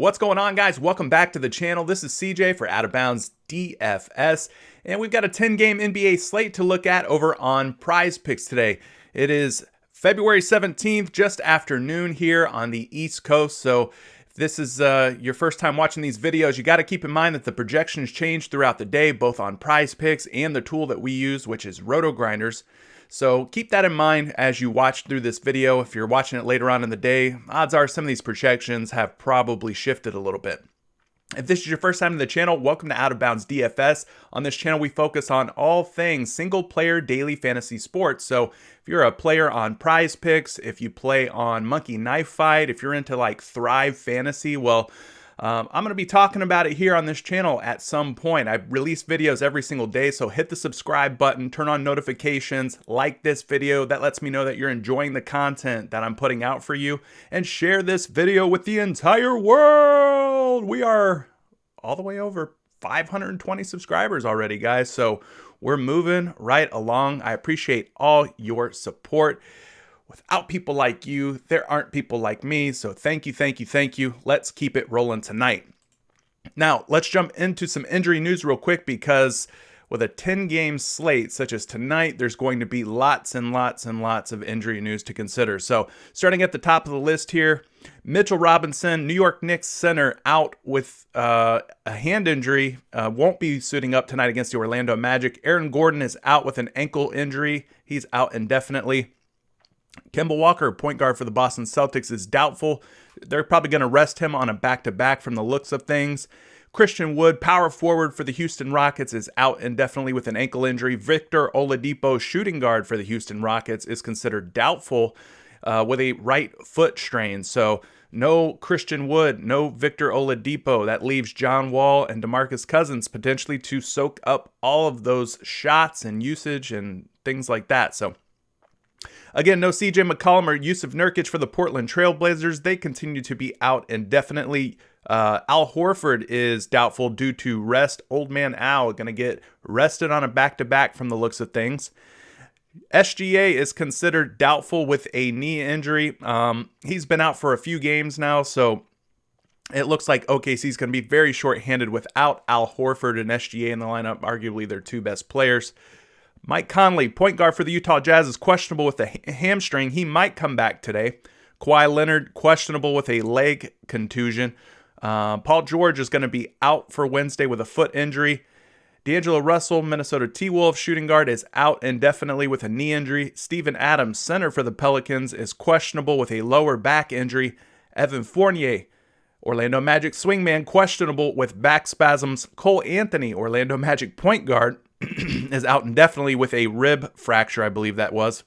What's going on, guys? Welcome back to the channel. This is CJ for Out of Bounds DFS, and we've got a 10-game NBA slate to look at over on PrizePicks today. It is February 17th, just after noon here on the East Coast, so if this is your first time watching these videos, you got to keep in mind that the projections change throughout the day, both on PrizePicks and the tool that we use, which is RotoGrinders. So keep that in mind as you watch through this video. If you're watching it later on in the day, odds are some of these projections have probably shifted a little bit. If this is your first time to the channel, welcome to Out of Bounds DFS. On this channel, we focus on all things single-player daily fantasy sports. So if you're a player on PrizePicks, if you play on Monkey Knife Fight, if you're into like Thrive Fantasy, well, I'm going to be talking about it here on this channel at some point. I release videos every single day, so hit the subscribe button, turn on notifications, like this video. That lets me know that you're enjoying the content that I'm putting out for you, and share this video with the entire world. We are all the way over 520 subscribers already, guys, so we're moving right along. I appreciate all your support. Without people like you, there aren't people like me. So thank you, thank you, thank you. Let's keep it rolling tonight. Now, let's jump into some injury news real quick, because with a 10-game slate such as tonight, there's going to be lots and lots and lots of injury news to consider. So starting at the top of the list here, Mitchell Robinson, New York Knicks center, out with a hand injury, won't be suiting up tonight against the Orlando Magic. Aaron Gordon is out with an ankle injury. He's out indefinitely. Kemba Walker, point guard for the Boston Celtics, is doubtful. They're probably going to rest him on a back-to-back from the looks of things. Christian Wood, power forward for the Houston Rockets, is out indefinitely with an ankle injury. Victor Oladipo, shooting guard for the Houston Rockets, is considered doubtful with a right foot strain. So no Christian Wood, no Victor Oladipo. That leaves John Wall and DeMarcus Cousins potentially to soak up all of those shots and usage and things like that. So again, no CJ McCollum or Yusuf Nurkic for the Portland Trail Blazers. They continue to be out indefinitely. Al Horford is doubtful due to rest. Old man Al going to get rested on a back-to-back from the looks of things. SGA is considered doubtful with a knee injury. He's been out for a few games now, so it looks like OKC's going to be very short-handed without Al Horford and SGA in the lineup, arguably their two best players. Mike Conley, point guard for the Utah Jazz, is questionable with a hamstring. He might come back today. Kawhi Leonard, questionable with a leg contusion. Paul George is going to be out for Wednesday with a foot injury. D'Angelo Russell, Minnesota T-Wolves shooting guard, is out indefinitely with a knee injury. Steven Adams, center for the Pelicans, is questionable with a lower back injury. Evan Fournier, Orlando Magic swingman, questionable with back spasms. Cole Anthony, Orlando Magic point guard, is out indefinitely with a rib fracture, I believe that was.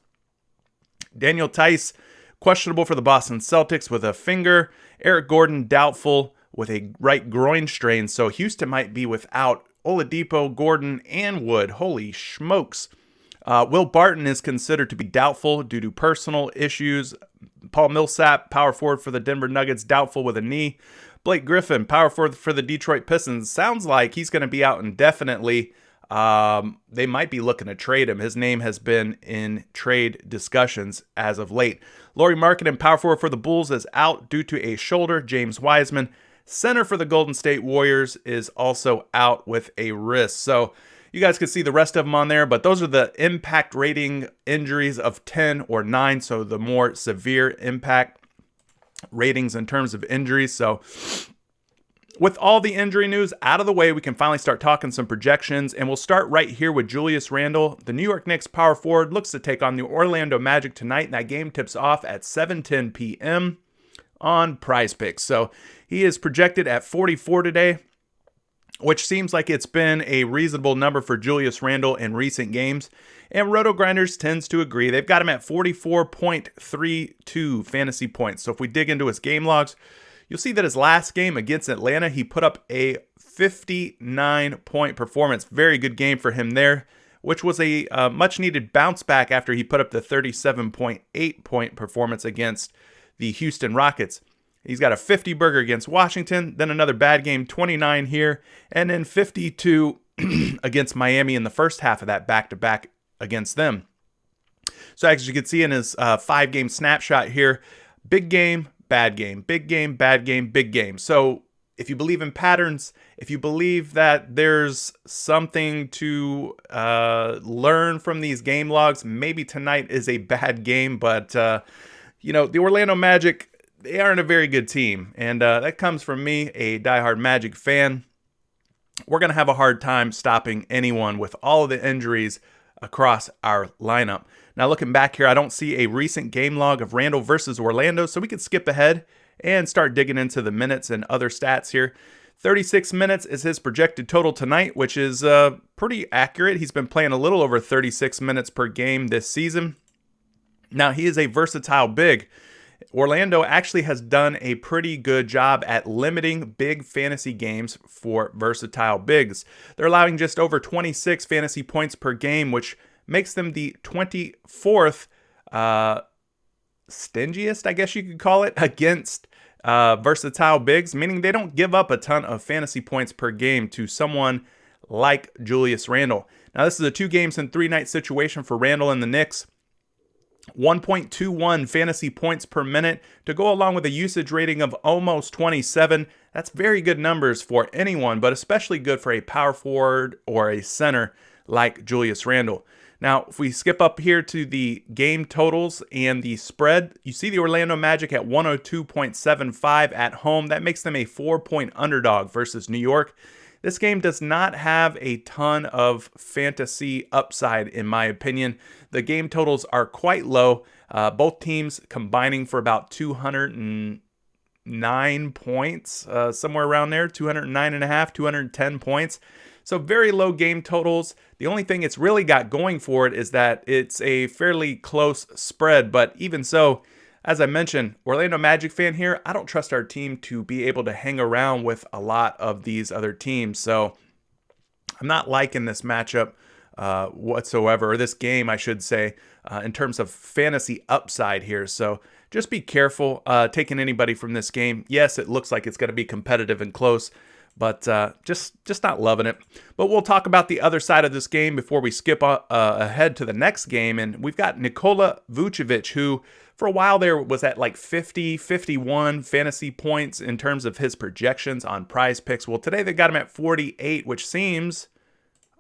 Daniel Tice, questionable for the Boston Celtics with a finger. Eric Gordon, doubtful with a right groin strain. So Houston might be without Oladipo, Gordon, and Wood. Holy smokes. Will Barton is considered to be doubtful due to personal issues. Paul Millsap, power forward for the Denver Nuggets, doubtful with a knee. Blake Griffin, power forward for the Detroit Pistons, sounds like he's going to be out indefinitely. They might be looking to trade him. His name has been in trade discussions as of late. Lauri Markkanen, power forward for the Bulls, is out due to a shoulder. James Wiseman, center for the Golden State Warriors, is also out with a wrist. So you guys can see the rest of them on there, but those are the impact rating injuries of 10 or 9. So the more severe impact ratings in terms of injuries. So with all the injury news out of the way, we can finally start talking some projections, and we'll start right here with Julius Randle. The New York Knicks power forward looks to take on the Orlando Magic tonight, and that game tips off at 7:10 p.m. on PrizePicks. So he is projected at 44 today, which seems like it's been a reasonable number for Julius Randle in recent games, and RotoGrinders tends to agree. They've got him at 44.32 fantasy points. So if we dig into his game logs, you'll see that his last game against Atlanta, he put up a 59-point performance. Very good game for him there, which was a much-needed bounce back after he put up the 37.8-point performance against the Houston Rockets. He's got a 50-burger against Washington, then another bad game, 29 here, and then 52 against Miami in the first half of that back-to-back against them. So as you can see in his 5-game snapshot here, big game, bad game, big game, bad game, big game. So if you believe in patterns, if you believe that there's something to learn from these game logs, maybe tonight is a bad game. But, the Orlando Magic, they aren't a very good team. And that comes from me, a diehard Magic fan. We're going to have a hard time stopping anyone with all of the injuries across our lineup. Now, looking back here, I don't see a recent game log of Randle versus Orlando, so we could skip ahead and start digging into the minutes and other stats here. 36 minutes is his projected total tonight, which is pretty accurate. He's been playing a little over 36 minutes per game this season. Now, he is a versatile big. Orlando actually has done a pretty good job at limiting big fantasy games for versatile bigs. They're allowing just over 26 fantasy points per game, which makes them the 24th stingiest, I guess you could call it, against versatile bigs, meaning they don't give up a ton of fantasy points per game to someone like Julius Randle. Now, this is a 2 games and 3 night situation for Randle and the Knicks. 1.21 fantasy points per minute to go along with a usage rating of almost 27. That's very good numbers for anyone, but especially good for a power forward or a center like Julius Randle. Now, if we skip up here to the game totals and the spread, you see the Orlando Magic at 102.75 at home. That makes them a 4-point underdog versus New York. This game does not have a ton of fantasy upside, in my opinion. The game totals are quite low. Both teams combining for about 209 points, somewhere around there, 209.5, 210 points. So very low game totals. The only thing it's really got going for it is that it's a fairly close spread. But even so, as I mentioned, Orlando Magic fan here, I don't trust our team to be able to hang around with a lot of these other teams. So I'm not liking this matchup whatsoever, or this game, I should say, in terms of fantasy upside here. So just be careful taking anybody from this game. Yes, it looks like it's going to be competitive and close, but just not loving it. But we'll talk about the other side of this game before we skip ahead to the next game. And we've got Nikola Vucevic, who for a while there was at like 50, 51 fantasy points in terms of his projections on PrizePicks. Well, today they got him at 48, which seems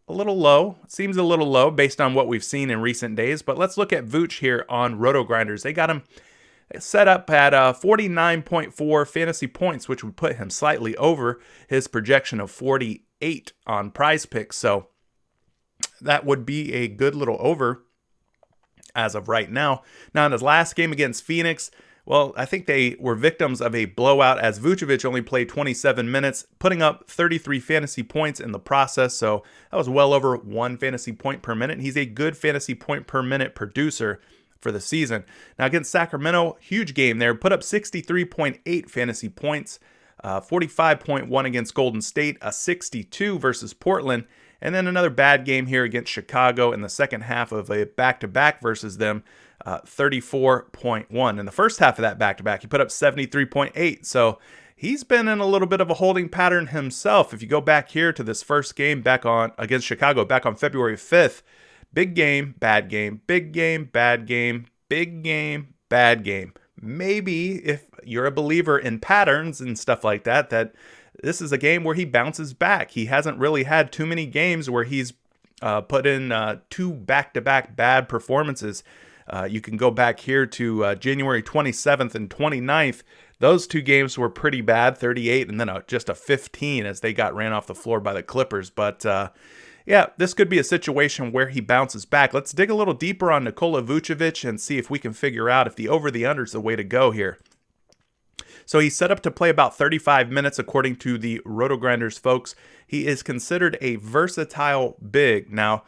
a little low. Seems a little low based on what we've seen in recent days. But let's look at Vooch here on Roto Grinders. They got him set up at 49.4 fantasy points, which would put him slightly over his projection of 48 on PrizePicks. So that would be a good little over as of right now. Now, in his last game against Phoenix, well, I think they were victims of a blowout as Vucevic only played 27 minutes, putting up 33 fantasy points in the process. So that was well over 1 fantasy point per minute. He's a good fantasy point per minute producer for the season. Now, against Sacramento, huge game there. Put up 63.8 fantasy points, 45.1 against Golden State, a 62 versus Portland, and then another bad game here against Chicago in the second half of a back-to-back versus them, 34.1. In the first half of that back-to-back, he put up 73.8. So he's been in a little bit of a holding pattern himself. If you go back here to this first game back on against Chicago back on February 5th, big game, bad game, big game, bad game, big game, bad game. Maybe if you're a believer in patterns and stuff like that, that this is a game where he bounces back. He hasn't really had too many games where he's put in 2 back-to-back bad performances. You can go back here to January 27th and 29th. Those 2 games were pretty bad, 38 and then just a 15 as they got ran off the floor by the Clippers. But yeah, this could be a situation where he bounces back. Let's dig a little deeper on Nikola Vucevic and see if we can figure out if the over the under is the way to go here. So he's set up to play about 35 minutes according to the Roto Grinders folks. He is considered a versatile big. Now,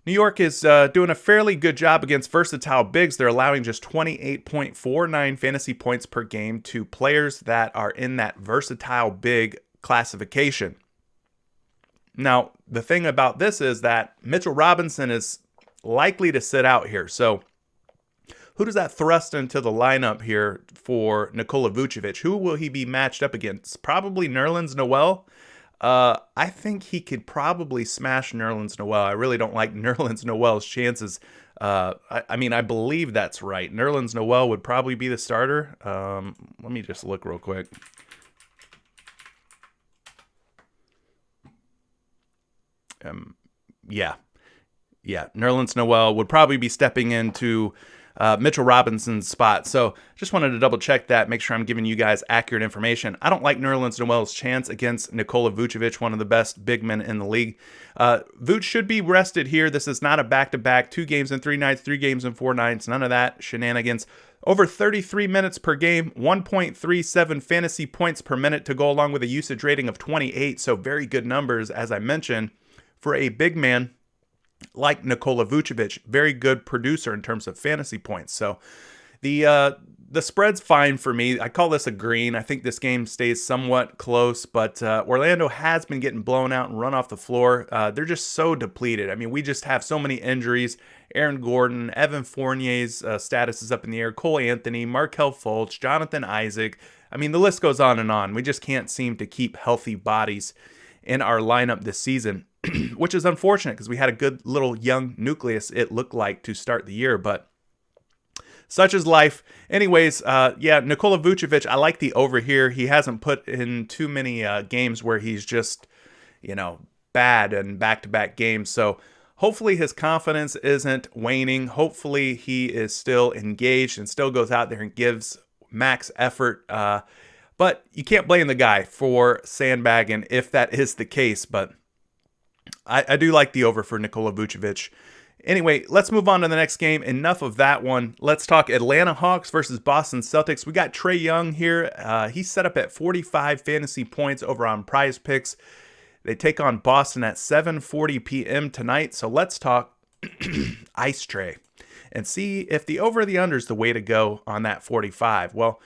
New York is doing a fairly good job against versatile bigs. They're allowing just 28.49 fantasy points per game to players that are in that versatile big classification. Now, the thing about this is that Mitchell Robinson is likely to sit out here. So who does that thrust into the lineup here for Nikola Vucevic? Who will he be matched up against? Probably Nerlens Noel. I think he could probably smash Nerlens Noel. I really don't like Nerlens Noel's chances. I mean, I believe that's right. Nerlens Noel would probably be the starter. Let me just look real quick. Yeah. Nerlens Noel would probably be stepping into Mitchell Robinson's spot. So just wanted to double check that, make sure I'm giving you guys accurate information. I don't like Nerlens Noel's chance against Nikola Vucevic, one of the best big men in the league. Vuce should be rested here. This is not a back-to-back, 2 games in 3 nights, 3 games in 4 nights, none of that shenanigans. Over 33 minutes per game, 1.37 fantasy points per minute to go along with a usage rating of 28. So very good numbers, as I mentioned, for a big man like Nikola Vucevic. Very good producer in terms of fantasy points. So the spread's fine for me. I call this a green. I think this game stays somewhat close, but Orlando has been getting blown out and run off the floor. They're just so depleted. I mean, we just have so many injuries. Aaron Gordon, Evan Fournier's status is up in the air. Cole Anthony, Markelle Fultz, Jonathan Isaac. I mean, the list goes on and on. We just can't seem to keep healthy bodies in our lineup this season, which is unfortunate because we had a good little young nucleus, it looked like, to start the year, but such is life. Anyways, Nikola Vucevic, I like the over here. He hasn't put in too many games where he's just, bad in back-to-back games. So hopefully his confidence isn't waning. Hopefully he is still engaged and still goes out there and gives max effort. But you can't blame the guy for sandbagging if that is the case. But I do like the over for Nikola Vucevic. Anyway, let's move on to the next game. Enough of that one. Let's talk Atlanta Hawks versus Boston Celtics. We got Trae Young here. He's set up at 45 fantasy points over on PrizePicks. They take on Boston at 7:40 p.m. tonight. So let's talk Ice Trae and see if the over or the under is the way to go on that 45. Well,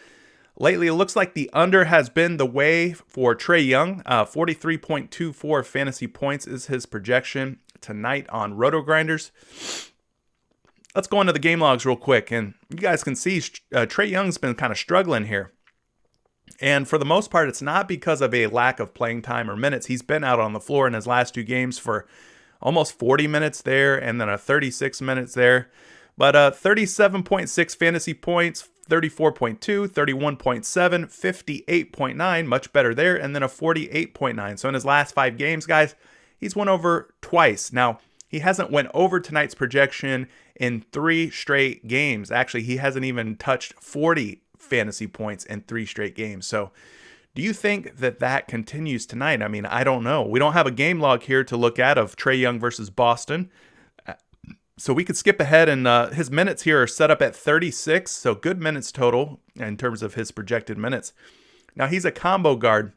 lately, it looks like the under has been the way for Trae Young. 43.24 fantasy points is his projection tonight on Roto Grinders. Let's go into the game logs real quick, and you guys can see Trae Young's been kind of struggling here. And for the most part, it's not because of a lack of playing time or minutes. He's been out on the floor in his last 2 games for almost 40 minutes there and then a 36 minutes there. But 37.6 fantasy points, 34.2, 31.7, 58.9, much better there, and then a 48.9. So in his last 5 games, guys, he's went over twice. Now, he hasn't went over tonight's projection in 3 straight games. Actually, he hasn't even touched 40 fantasy points in 3 straight games. So do you think that continues tonight? I mean, I don't know. We don't have a game log here to look at of Trae Young versus Boston. So we could skip ahead, and his minutes here are set up at 36, so good minutes total in terms of his projected minutes. Now, he's a combo guard,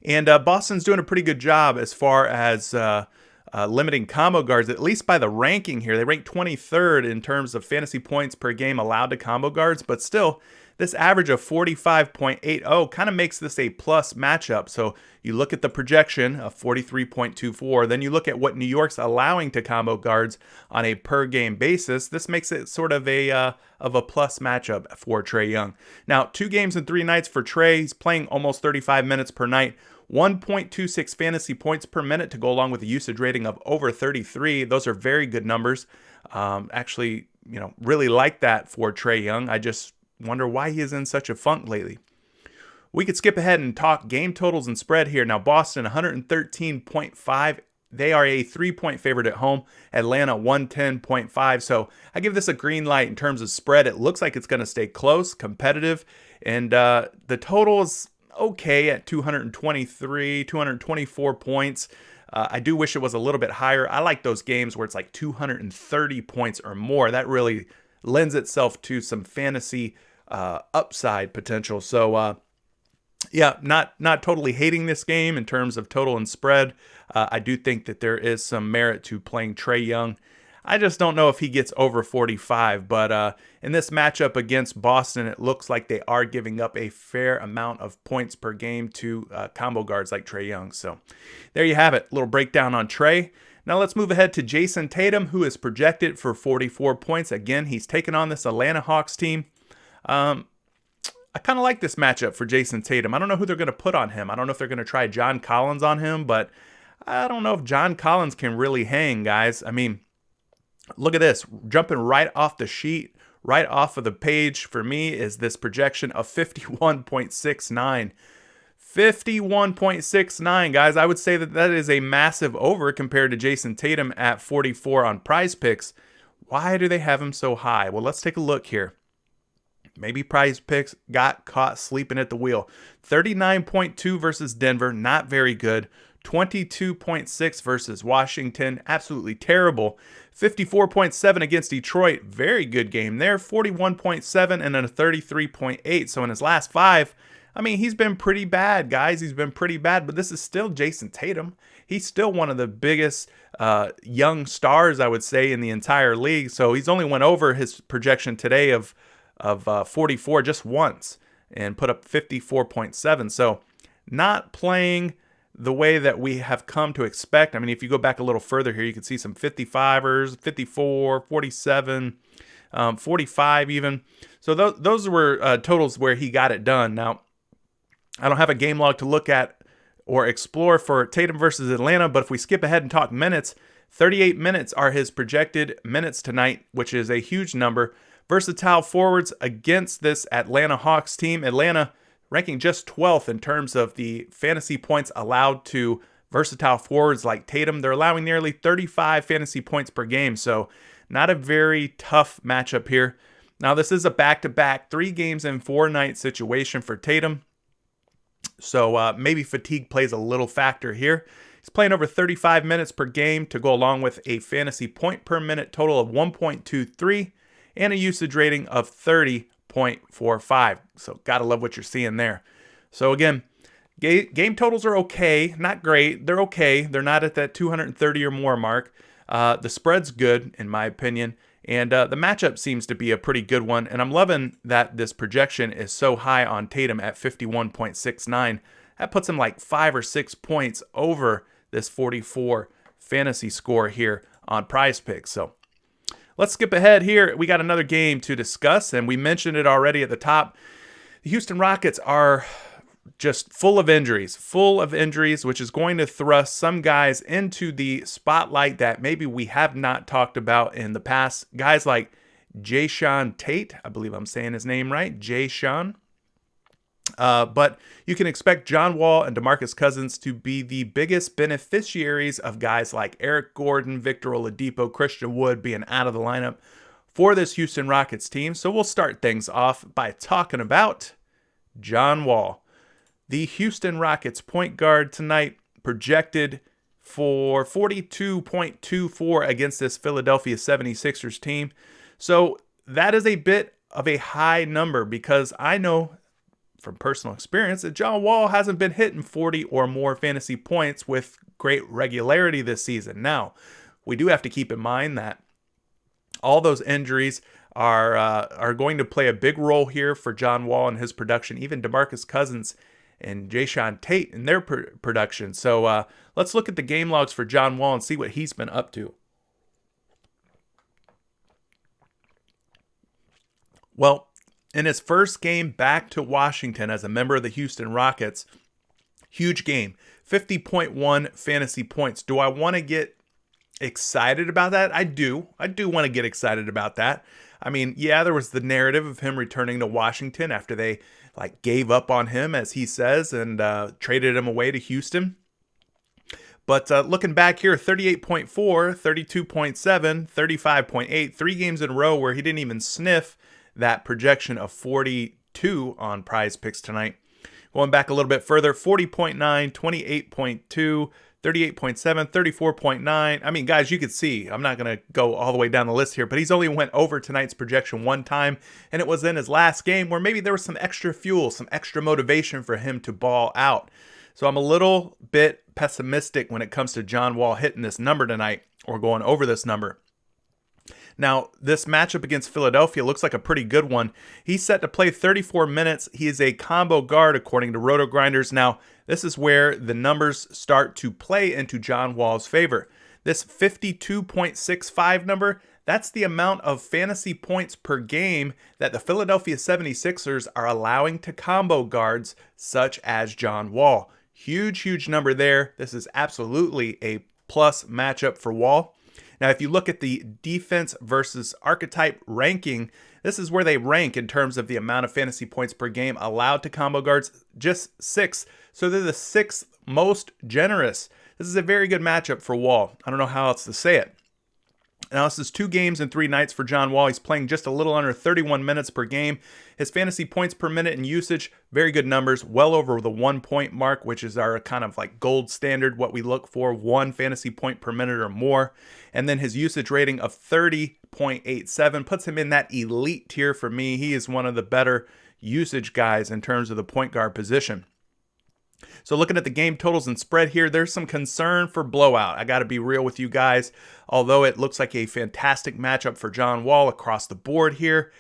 and Boston's doing a pretty good job as far as limiting combo guards, at least by the ranking here. They rank 23rd in terms of fantasy points per game allowed to combo guards, but still, this average of 45.80 kind of makes this a plus matchup. So you look at the projection of 43.24, then you look at what New York's allowing to combo guards on a per game basis. This makes it sort of a plus matchup for Trae Young. Now, 2 games in 3 nights for Trae. He's playing almost 35 minutes per night. 1.26 fantasy points per minute to go along with a usage rating of over 33. Those are very good numbers. Actually, really like that for Trae Young. I just wonder why he is in such a funk lately. We could skip ahead and talk game totals and spread here. Now, Boston 113.5. They are a 3-point favorite at home. Atlanta 110.5. So I give this a green light in terms of spread. It looks like it's going to stay close, competitive, and the total is okay at 224 points. I do wish it was a little bit higher. I like those games where it's like 230 points or more. That really lends itself to some fantasy upside potential. So, not totally hating this game in terms of total and spread. I do think that there is some merit to playing Trae Young. I just don't know if he gets over 45, but in this matchup against Boston, it looks like they are giving up a fair amount of points per game to combo guards like Trae Young. So there you have it, a little breakdown on Trae. Now let's move ahead to Jayson Tatum, who is projected for 44 points. Again, he's taken on this Atlanta Hawks team. I kind of like this matchup for Jayson Tatum. I don't know who they're going to put on him. I don't know if they're going to try John Collins on him, but I don't know if John Collins can really hang, guys. I mean, look at this. Jumping right off the sheet, right off of the page for me is this projection of 51.69. 51.69, guys. I would say that is a massive over compared to Jayson Tatum at 44 on PrizePicks. Why do they have him so high? Well, let's take a look here. Maybe PrizePicks got caught sleeping at the wheel. 39.2 versus Denver, not very good. 22.6 versus Washington, absolutely terrible. 54.7 against Detroit, very good game there. 41.7 and then a 33.8. So in his last 5, I mean, he's been pretty bad, guys. He's been pretty bad, but this is still Jayson Tatum. He's still one of the biggest young stars, I would say, in the entire league. So he's only went over his projection today of 44 just once and put up 54.7. So not playing the way that we have come to expect. I mean, if you go back a little further here, you can see some 55ers, 54, 47, 45 even. So those were totals where he got it done. Now, I don't have a game log to look at or explore for Tatum versus Atlanta, but if we skip ahead and talk minutes, 38 minutes are his projected minutes tonight, which is a huge number. Versatile forwards against this Atlanta Hawks team. Atlanta ranking just 12th in terms of the fantasy points allowed to versatile forwards like Tatum. They're allowing nearly 35 fantasy points per game, so not a very tough matchup here. Now, this is a back-to-back 3 games in 4 night situation for Tatum, so maybe fatigue plays a little factor here. He's playing over 35 minutes per game to go along with a fantasy point per minute total of 1.23 and a usage rating of 30.45. So gotta love what you're seeing there. So again, game totals are okay, not great. They're okay. They're not at that 230 or more mark. The spread's good, in my opinion. And the matchup seems to be a pretty good one. And I'm loving that this projection is so high on Tatum at 51.69. That puts him like 5 or 6 points over this 44 fantasy score here on PrizePicks. So let's skip ahead here. We got another game to discuss, and we mentioned it already at the top. The Houston Rockets are just full of injuries, which is going to thrust some guys into the spotlight that maybe we have not talked about in the past. Guys like Jayson Tatum, I believe I'm saying his name right, Jayson. But you can expect John Wall and DeMarcus Cousins to be the biggest beneficiaries of guys like Eric Gordon, Victor Oladipo, Christian Wood being out of the lineup for this Houston Rockets team. So we'll start things off by talking about John Wall. The Houston Rockets point guard tonight projected for 42.24 against this Philadelphia 76ers team. So that is a bit of a high number because I know from personal experience that John Wall hasn't been hitting 40 or more fantasy points with great regularity this season. Now, we do have to keep in mind that all those injuries are going to play a big role here for John Wall and his production, even DeMarcus Cousins and Jayson Tatum in their production. So let's look at the game logs for John Wall and see what he's been up to. Well, in his first game back to Washington as a member of the Houston Rockets, huge game, 50.1 fantasy points. Do I want to get excited about that? I do. I do want to get excited about that. I mean, yeah, there was the narrative of him returning to Washington after they gave up on him, as he says, and traded him away to Houston. But looking back here, 38.4, 32.7, 35.8, 3 games in a row where he didn't even sniff that projection of 42 on PrizePicks tonight. Going back a little bit further, 40.9, 28.2, 38.7, 34.9. I mean, guys, you could see, I'm not going to go all the way down the list here, but he's only went over tonight's projection one time, and it was in his last game where maybe there was some extra fuel, some extra motivation for him to ball out. So I'm a little bit pessimistic when it comes to John Wall hitting this number tonight or going over this number. Now, this matchup against Philadelphia looks like a pretty good one. He's set to play 34 minutes. He is a combo guard, according to Roto Grinders. Now, this is where the numbers start to play into John Wall's favor. This 52.65 number, that's the amount of fantasy points per game that the Philadelphia 76ers are allowing to combo guards such as John Wall. Huge, huge number there. This is absolutely a plus matchup for Wall. Now, if you look at the defense versus archetype ranking, this is where they rank in terms of the amount of fantasy points per game allowed to combo guards, just 6. So they're the 6th most generous. This is a very good matchup for Wall. I don't know how else to say it. Now, this is 2 games and 3 nights for John Wall. He's playing just a little under 31 minutes per game. His fantasy points per minute and usage, very good numbers, well over the 1 point mark, which is our kind of like gold standard, what we look for, 1 fantasy point per minute or more. And then his usage rating of 30.87 puts him in that elite tier for me. He is one of the better usage guys in terms of the point guard position. So looking at the game totals and spread here, there's some concern for blowout. I got to be real with you guys. Although it looks like a fantastic matchup for John Wall across the board here,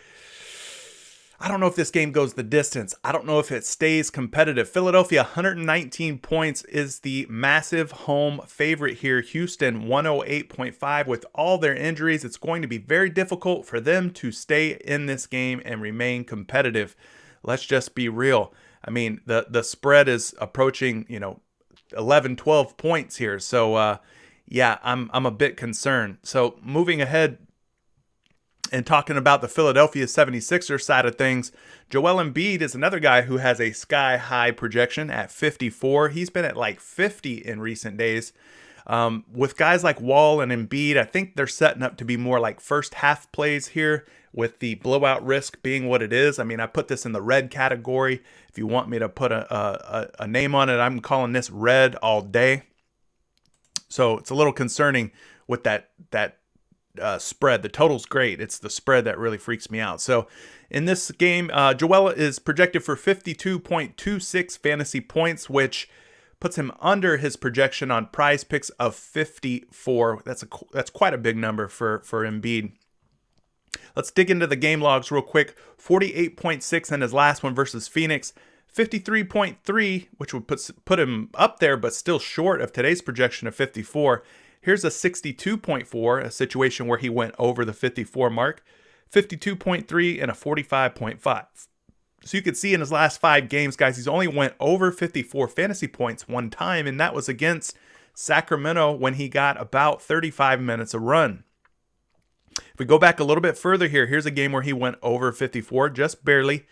I don't know if this game goes the distance. I don't know if it stays competitive. Philadelphia, 119 points is the massive home favorite here. Houston, 108.5. With all their injuries, it's going to be very difficult for them to stay in this game and remain competitive. Let's just be real. I mean, the spread is approaching, 11, 12 points here. So, yeah, I'm a bit concerned. So moving ahead and talking about the Philadelphia 76ers side of things, Joel Embiid is another guy who has a sky-high projection at 54. He's been at like 50 in recent days. With guys like Wall and Embiid, I think they're setting up to be more like first half plays here, with the blowout risk being what it is. I mean, I put this in the red category. If you want me to put a name on it, I'm calling this red all day. So it's a little concerning with that spread. The total's great. It's the spread that really freaks me out. So in this game, Joel is projected for 52.26 fantasy points, which puts him under his projection on PrizePicks of 54. That's quite a big number for Embiid. Let's dig into the game logs real quick. 48.6 in his last one versus Phoenix. 53.3, which would put him up there, but still short of today's projection of 54. Here's a 62.4, a situation where he went over the 54 mark. 52.3 and a 45.5. So you could see in his last 5 games, guys, he's only went over 54 fantasy points one time, and that was against Sacramento when he got about 35 minutes a run. If we go back a little bit further here, here's a game where he went over 54, just barely,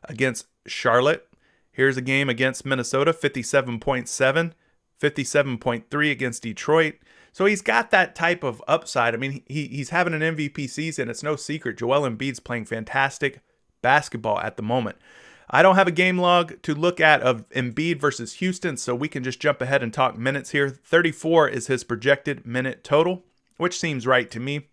against Charlotte. Here's a game against Minnesota, 57.7, 57.3 against Detroit. So he's got that type of upside. I mean, he's having an MVP season. It's no secret. Joel Embiid's playing fantastic basketball at the moment. I don't have a game log to look at of Embiid versus Houston, so we can just jump ahead and talk minutes here. 34 is his projected minute total, which seems right to me.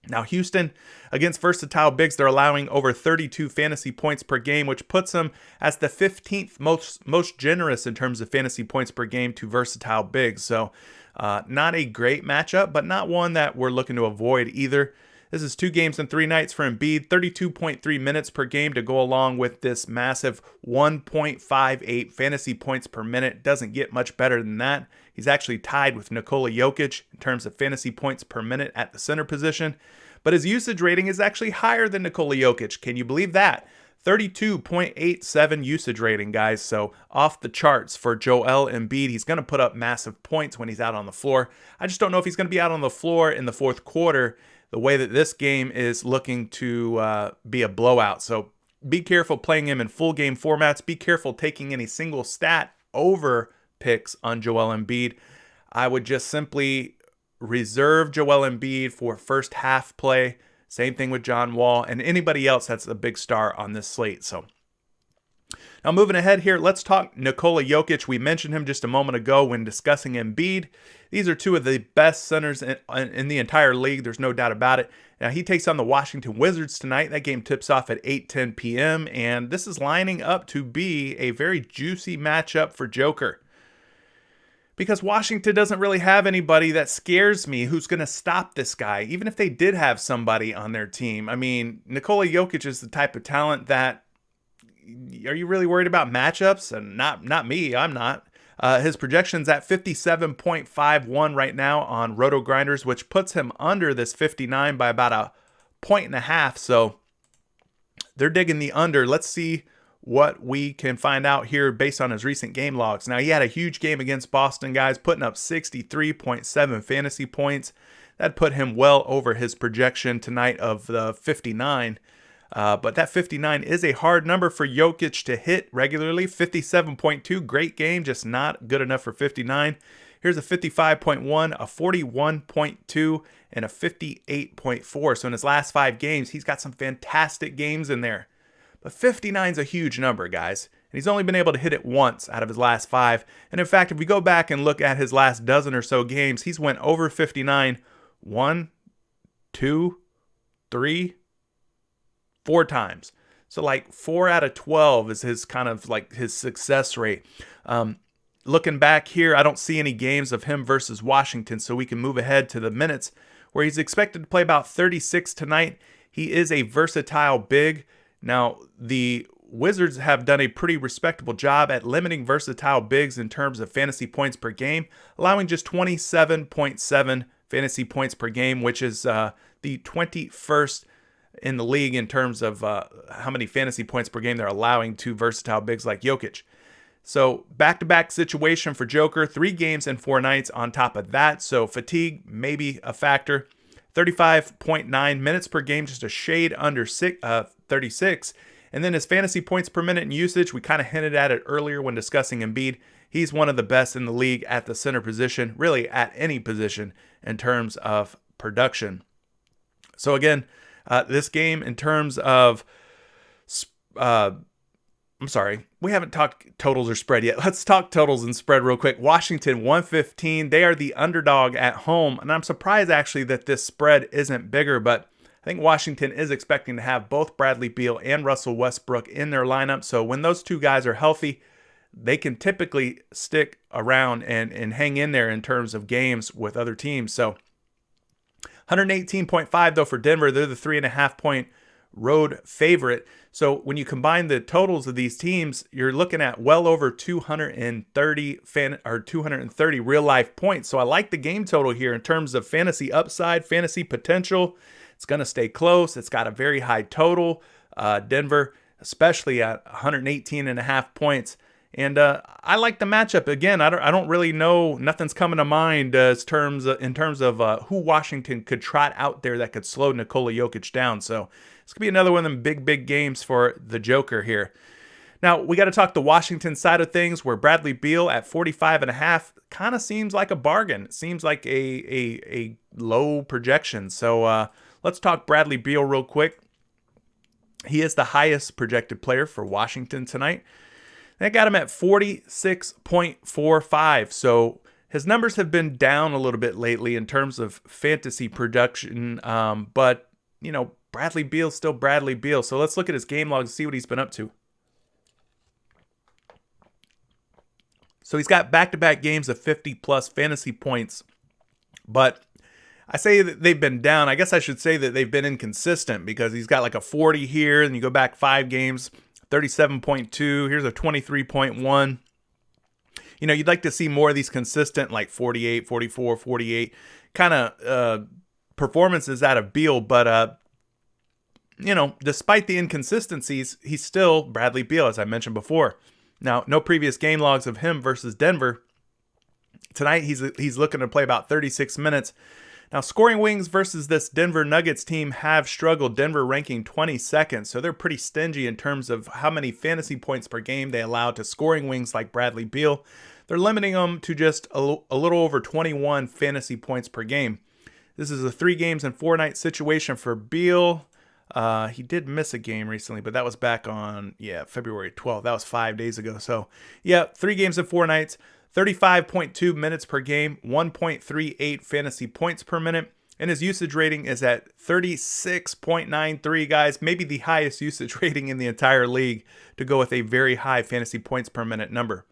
Now, Houston, against versatile bigs, they're allowing over 32 fantasy points per game, which puts them as the 15th most generous in terms of fantasy points per game to versatile bigs. So not a great matchup, but not one that we're looking to avoid either. This is 2 games and 3 nights for Embiid, 32.3 minutes per game to go along with this massive 1.58 fantasy points per minute. Doesn't get much better than that. He's actually tied with Nikola Vucevic in terms of fantasy points per minute at the center position. But his usage rating is actually higher than Nikola Vucevic. Can you believe that? 32.87 usage rating, guys. So off the charts for Joel Embiid. He's going to put up massive points when he's out on the floor. I just don't know if he's going to be out on the floor in the fourth quarter the way that this game is looking to be a blowout. So be careful playing him in full game formats. Be careful taking any single stat over picks on Joel Embiid. I would just simply reserve Joel Embiid for first half play. Same thing with John Wall and anybody else that's a big star on this slate. So now moving ahead here, let's talk Nikola Vucevic. We mentioned him just a moment ago when discussing Embiid. These are 2 of the best centers in the entire league. There's no doubt about it. Now he takes on the Washington Wizards tonight. That game tips off at 8:10 p.m. And this is lining up to be a very juicy matchup for Joker. Because Washington doesn't really have anybody that scares me who's going to stop this guy, even if they did have somebody on their team. I mean, Nikola Vucevic is the type of talent that, are you really worried about matchups? And not me, I'm not. His projection's at 57.51 right now on Roto Grinders, which puts him under this 59 by about 1.5 points. So they're digging the under. Let's see what we can find out here based on his recent game logs. Now, he had a huge game against Boston, guys, putting up 63.7 fantasy points. That put him well over his projection tonight of the 59. But that 59 is a hard number for Jokic to hit regularly. 57.2, great game, just not good enough for 59. Here's a 55.1, a 41.2, and a 58.4. So in his last 5 games, he's got some fantastic games in there. But 59 is a huge number, guys. And he's only been able to hit it once out of his last 5. And in fact, if we go back and look at his last dozen or so games, he's went over 59 1, 2, 3, 4 times. So like 4 out of 12 is his kind of like his success rate. Looking back here, I don't see any games of him versus Washington, so we can move ahead to the minutes where he's expected to play about 36 tonight. He is a versatile big. Now, the Wizards have done a pretty respectable job at limiting versatile bigs in terms of fantasy points per game, allowing just 27.7 fantasy points per game, which is the 21st in the league in terms of how many fantasy points per game they're allowing to versatile bigs like Jokic. So back-to-back situation for Joker, 3 games and 4 nights on top of that. So fatigue maybe a factor. 35.9 minutes per game, just a shade under 36. And then his fantasy points per minute and usage, we kind of hinted at it earlier when discussing Embiid. He's one of the best in the league at the center position, really at any position in terms of production. So again, this game in terms of I'm sorry, we haven't talked totals or spread yet. Let's talk totals and spread real quick. Washington 115. They are the underdog at home. And I'm surprised actually that this spread isn't bigger, but I think Washington is expecting to have both Bradley Beal and Russell Westbrook in their lineup. So when those two guys are healthy, they can typically stick around and hang in there in terms of games with other teams. So 118.5 though for Denver. They're the 3.5 point road favorite. So when you combine the totals of these teams, you're looking at well over 230 real life points. So I like the game total here in terms of fantasy upside, fantasy potential. It's going to stay close. It's got a very high total. Denver, especially at 118.5 points. And I like the matchup. Again, I don't really know. Nothing's coming to mind in terms of who Washington could trot out there that could slow Nikola Jokic down. So it's going to be another one of them big games for the Joker here. Now, we got to talk the Washington side of things where Bradley Beal at 45.5 kind of seems like a bargain. It seems like a low projection. So let's talk Bradley Beal real quick. He is the highest projected player for Washington tonight. That got him at 46.45. So his numbers have been down a little bit lately in terms of fantasy production. But, you know, Bradley Beal's still Bradley Beal. So let's look at his game log and see what he's been up to. So he's got back-to-back games of 50-plus fantasy points. But I say that they've been down. I guess I should say that they've been inconsistent because he's got like a 40 here, and you go back 5 games, 37.2. Here's a 23.1. You know, you'd like to see more of these consistent, like 48, 44, 48 kind of performances out of Beal. But, you know, despite the inconsistencies, he's still Bradley Beal, as I mentioned before. Now, no previous game logs of him versus Denver. Tonight, he's looking to play about 36 minutes. Now, scoring wings versus this Denver Nuggets team have struggled. Denver ranking 22nd, so they're pretty stingy in terms of how many fantasy points per game they allow to scoring wings like Bradley Beal. They're limiting them to just a little over 21 fantasy points per game. This is a 3 games and 4 night situation for Beal. He did miss a game recently, but that was back on, February 12th. That was 5 days ago. So, 3 games and 4 nights. 35.2 minutes per game, 1.38 fantasy points per minute, and his usage rating is at 36.93, guys. Maybe the highest usage rating in the entire league to go with a very high fantasy points per minute number.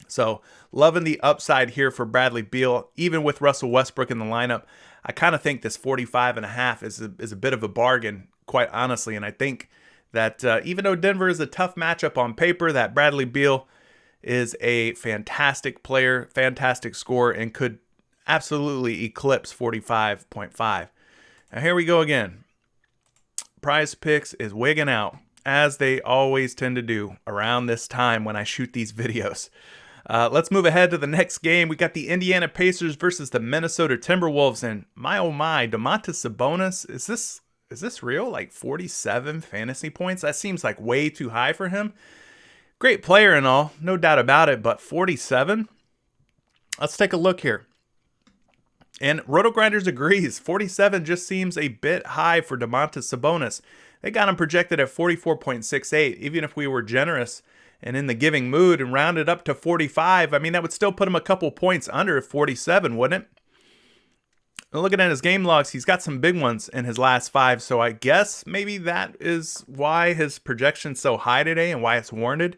So, loving the upside here for Bradley Beal, even with Russell Westbrook in the lineup. I kind of think this 45.5 is a bit of a bargain, quite honestly, and I think that even though Denver is a tough matchup on paper, that Bradley Beal is a fantastic player, fantastic scorer, and could absolutely eclipse 45.5. Now here we go again. PrizePicks is wigging out, as they always tend to do around this time when I shoot these videos. Let's move ahead to the next game. We got the Indiana Pacers versus the Minnesota Timberwolves, and my oh my, Domantas Sabonis, is this real? Like 47 fantasy points? That seems like way too high for him. Great player and all, no doubt about it, but 47? Let's take a look here. And RotoGrinders agrees. 47 just seems a bit high for Domantas Sabonis. They got him projected at 44.68. Even if we were generous and in the giving mood and rounded up to 45, I mean, that would still put him a couple points under 47, wouldn't it? And looking at his game logs, he's got some big ones in his last 5, so I guess maybe that is why his projection's so high today and why it's warranted.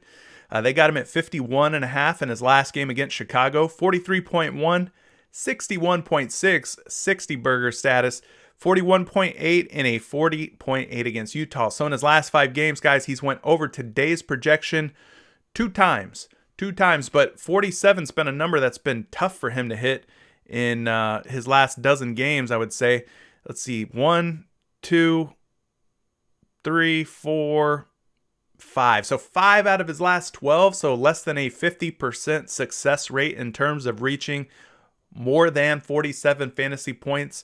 They got him at 51.5 in his last game against Chicago, 43.1, 61.6, 60 burger status, 41.8, and a 40.8 against Utah. So in his last 5 games, guys, he's went over today's projection 2 times. 2 times, but 47's been a number that's been tough for him to hit in his last dozen games, I would say. Let's see, 1, 2, 3, 4, 5. So 5 out of his last 12, so less than a 50% success rate in terms of reaching more than 47 fantasy points.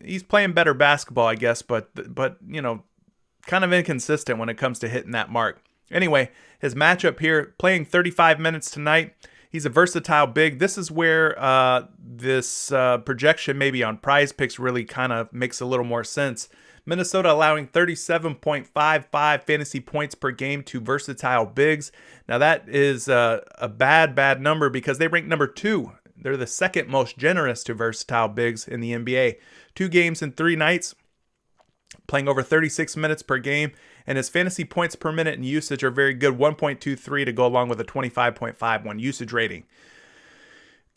He's playing better basketball, I guess, but kind of inconsistent when it comes to hitting that mark. Anyway, his matchup here, playing 35 minutes tonight. He's a versatile big. This is where this projection maybe on PrizePicks really kind of makes a little more sense. Minnesota allowing 37.55 fantasy points per game to versatile bigs. Now that is a bad number because they rank number 2. They're the second most generous to versatile bigs in the NBA. 2 games in 3 nights, playing over 36 minutes per game, and his fantasy points per minute and usage are very good, 1.23 to go along with a 25.51 usage rating.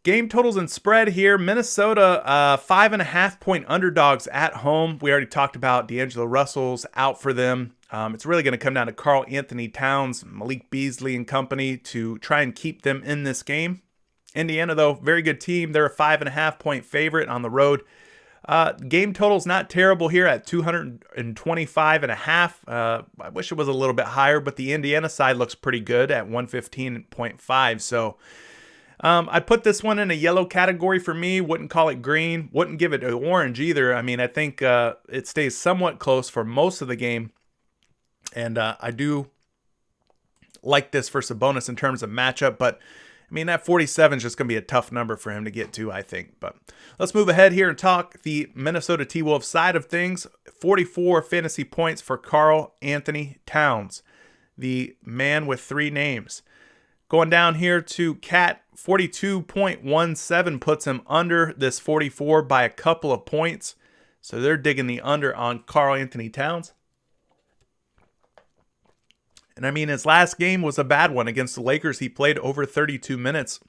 Game totals and spread here. Minnesota, 5.5 point underdogs at home. We already talked about D'Angelo Russell's out for them. It's really going to come down to Karl Anthony Towns, Malik Beasley and company to try and keep them in this game. Indiana, though, very good team. They're a 5.5 point favorite on the road. Game total's not terrible here at 225.5. I wish it was a little bit higher, but the Indiana side looks pretty good at 115.5. So I'd put this one in a yellow category for me. Wouldn't call it green. Wouldn't give it an orange either. I mean, I think it stays somewhat close for most of the game. And I do like this for Sabonis in terms of matchup, but I mean, that 47 is just going to be a tough number for him to get to, I think. But let's move ahead here and talk the Minnesota T-Wolves side of things. 44 fantasy points for Karl Anthony Towns, the man with 3 names. Going down here to Cat, 42.17 puts him under this 44 by a couple of points. So they're digging the under on Karl Anthony Towns. And I mean, his last game was a bad one against the Lakers. He played over 32 minutes.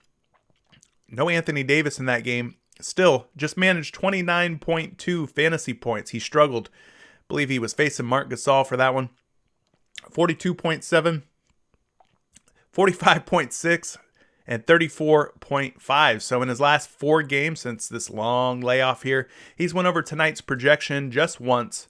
No Anthony Davis in that game. Still, just managed 29.2 fantasy points. He struggled. I believe he was facing Marc Gasol for that one. 42.7, 45.6, and 34.5. So in his last 4 games since this long layoff here, he's went over tonight's projection just once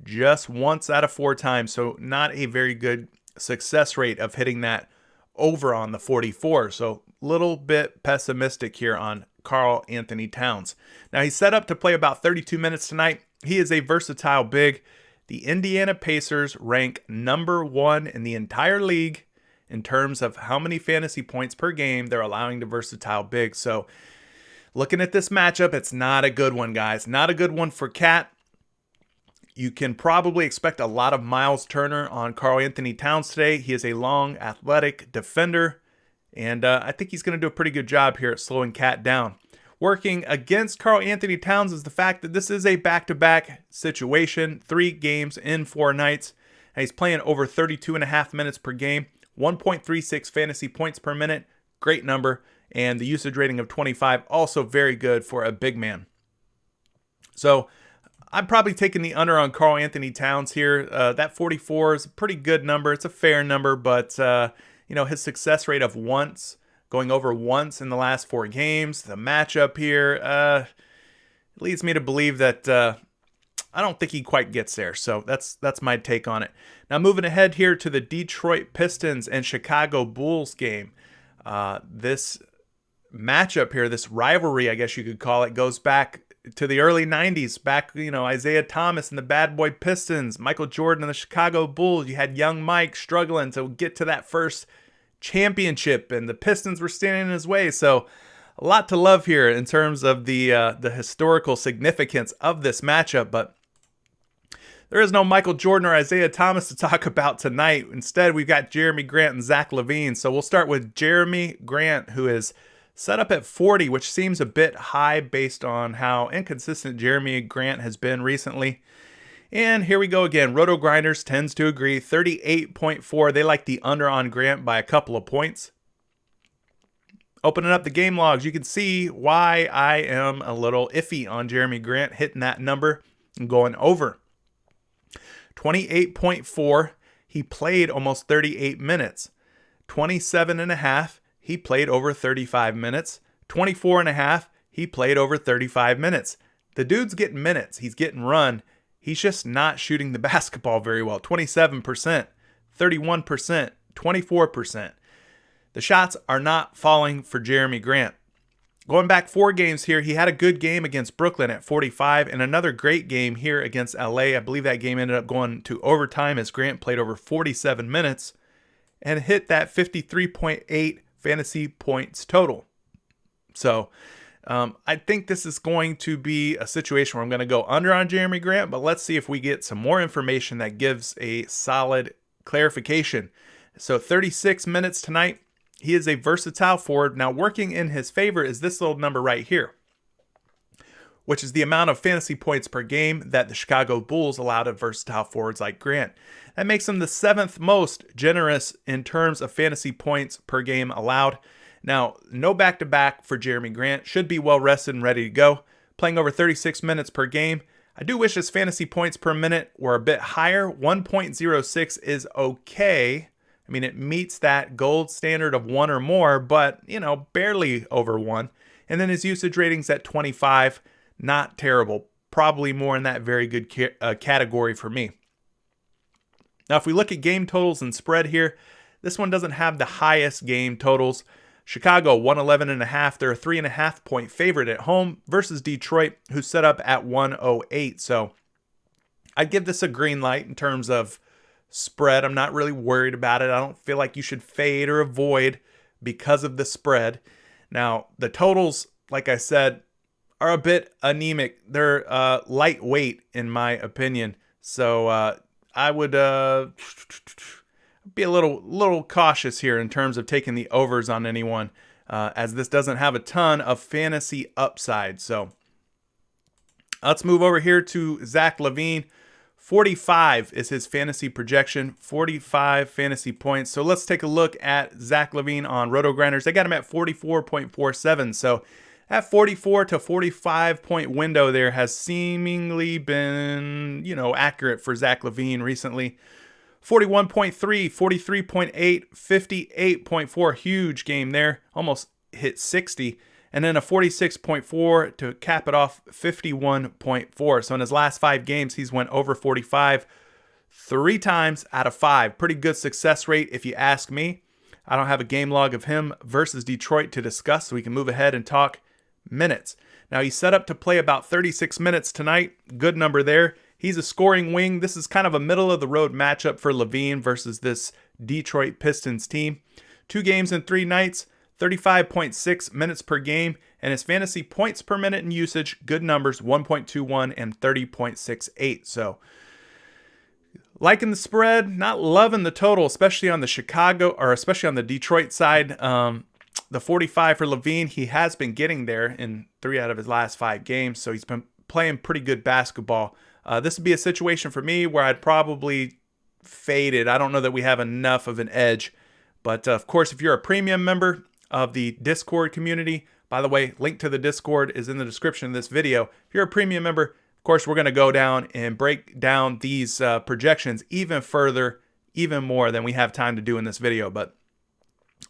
out of 4 times. So not a very good success rate of hitting that over on the 44. So a little bit pessimistic here on Karl Anthony Towns. Now he's set up to play about 32 minutes tonight. He is a versatile big. The Indiana Pacers rank number 1 in the entire league in terms of how many fantasy points per game they're allowing to versatile bigs. So looking at this matchup, it's not a good one, guys. Not a good one for Cat. You can probably expect a lot of Miles Turner on Karl Anthony Towns today. He is a long, athletic defender, and I think he's going to do a pretty good job here at slowing Cat down. Working against Karl Anthony Towns is the fact that this is a back-to-back situation, 3 games in 4 nights. And he's playing over 32.5 minutes per game, 1.36 fantasy points per minute, great number, and the usage rating of 25, also very good for a big man. So I'm probably taking the under on Karl Anthony Towns here. That 44 is a pretty good number. It's a fair number, but his success rate of going over once in the last 4 games, the matchup here leads me to believe that I don't think he quite gets there. So that's my take on it. Now moving ahead here to the Detroit Pistons and Chicago Bulls game. This matchup here, this rivalry, I guess you could call it, goes back to the early 90s. Back, Isaiah Thomas and the Bad Boy Pistons, Michael Jordan and the Chicago Bulls. You had young Mike struggling to get to that first championship, and the Pistons were standing in his way. So a lot to love here in terms of the historical significance of this matchup, but there is no Michael Jordan or Isaiah Thomas to talk about tonight. Instead, we've got Jeremy Grant and Zach LaVine. So we'll start with Jeremy Grant, who is set up at 40, which seems a bit high based on how inconsistent Jeremy Grant has been recently. And here we go again. Roto Grinders tends to agree. 38.4. They like the under on Grant by a couple of points. Opening up the game logs, you can see why I am a little iffy on Jeremy Grant hitting that number and going over. 28.4, he played almost 38 minutes. 27.5, he played over 35 minutes. 24.5, he played over 35 minutes. The dude's getting minutes. He's getting run. He's just not shooting the basketball very well. 27%, 31%, 24%. The shots are not falling for Jeremy Grant. Going back 4 games here, he had a good game against Brooklyn at 45 and another great game here against LA. I believe that game ended up going to overtime as Grant played over 47 minutes and hit that 53.8 fantasy points total. So I think this is going to be a situation where I'm going to go under on Jeremy Grant, but let's see if we get some more information that gives a solid clarification. So 36 minutes tonight. He is a versatile forward. Now, working in his favor is this little number right here, which is the amount of fantasy points per game that the Chicago Bulls allow to versatile forwards like Grant. That makes him the 7th most generous in terms of fantasy points per game allowed. Now, no back-to-back for Jeremy Grant. Should be well rested and ready to go. Playing over 36 minutes per game. I do wish his fantasy points per minute were a bit higher. 1.06 is okay. I mean, it meets that gold standard of 1 or more, but, barely over 1. And then his usage rating's at 25. Not terrible. Probably more in that very good category for me. Now, if we look at game totals and spread here, this one doesn't have the highest game totals. Chicago, 111.5. They're a 3.5 point favorite at home versus Detroit, who's set up at 108. So I'd give this a green light in terms of spread. I'm not really worried about it. I don't feel like you should fade or avoid because of the spread. Now, the totals, like I said, are a bit anemic. They're lightweight in my opinion. So I would be a little cautious here in terms of taking the overs on anyone, as this doesn't have a ton of fantasy upside. So let's move over here to Zach LaVine. 45 is his fantasy projection, 45 fantasy points. So let's take a look at Zach LaVine on Roto Grinders. They got him at 44.47. So that 44 to 45 point window there has seemingly been, accurate for Zach LaVine recently. 41.3, 43.8, 58.4, huge game there. Almost hit 60. And then a 46.4 to cap it off, 51.4. So in his last 5 games, he's went over 45 3 times out of 5. Pretty good success rate if you ask me. I don't have a game log of him versus Detroit to discuss, so we can move ahead and talk minutes. Now he's set up to play about 36 minutes tonight. Good number there. He's a scoring wing. This is kind of a middle of the road matchup for LaVine versus this Detroit Pistons team. 2 games in 3 nights. 35.6 minutes per game, and his fantasy points per minute and usage, good numbers, 1.21 and 30.68. So liking the spread, not loving the total, especially on the Detroit side. The 45 for LaVine, he has been getting there in 3 out of his last 5 games, so he's been playing pretty good basketball. This would be a situation for me where I'd probably fade it. I don't know that we have enough of an edge, but of course, if you're a premium member of the Discord community, by the way, link to the Discord is in the description of this video. If you're a premium member, of course, we're going to go down and break down these projections even further, even more than we have time to do in this video. But